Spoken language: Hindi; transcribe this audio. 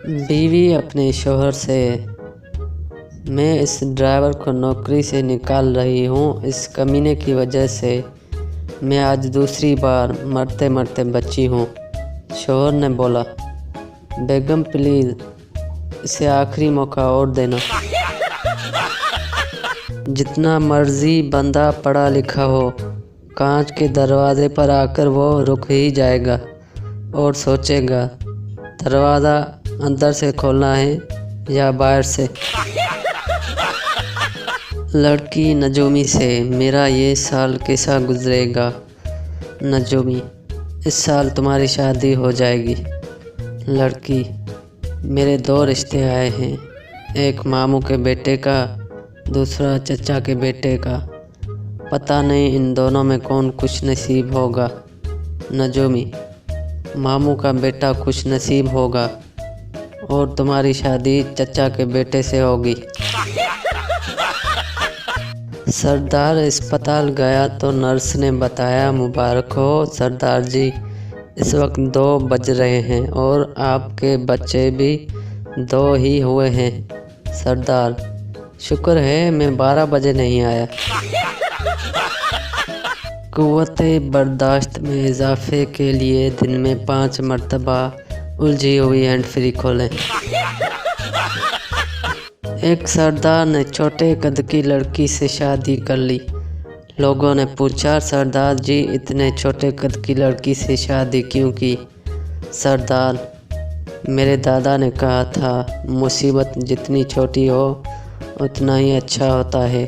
बीवी अपने शौहर से, मैं इस ड्राइवर को नौकरी से निकाल रही हूँ। इस कमीने की वजह से मैं आज दूसरी बार मरते मरते बची हूँ। शौहर ने बोला, बेगम प्लीज़ इसे आखिरी मौका और देना। जितना मर्जी बंदा पढ़ा लिखा हो, कांच के दरवाजे पर आकर वो रुक ही जाएगा और सोचेगा दरवाज़ा अंदर से खोलना है या बाहर से। लड़की नजूमी से, मेरा ये साल कैसा गुजरेगा नजूमी, इस साल तुम्हारी शादी हो जाएगी। लड़की, मेरे 2 रिश्ते आए हैं, एक मामू के बेटे का, दूसरा चचा के बेटे का। पता नहीं इन दोनों में कौन खुश नसीब होगा। नजूमी, मामू का बेटा खुश नसीब होगा और तुम्हारी शादी चचा के बेटे से होगी। सरदार अस्पताल गया तो नर्स ने बताया, मुबारक हो सरदार जी, इस वक्त 2 बज रहे हैं और आपके बच्चे भी 2 ही हुए हैं। सरदार, शुक्र है मैं 12 बजे नहीं आया। कुव्वते बर्दाश्त में इजाफे के लिए दिन में 5 मरतबा उलझी हुई हैंड फ्री खोलें। एक सरदार ने छोटे कद की लड़की से शादी कर ली। लोगों ने पूछा, सरदार जी इतने छोटे कद की लड़की से शादी क्यों की? सरदार, मेरे दादा ने कहा था, मुसीबत जितनी छोटी हो उतना ही अच्छा होता है।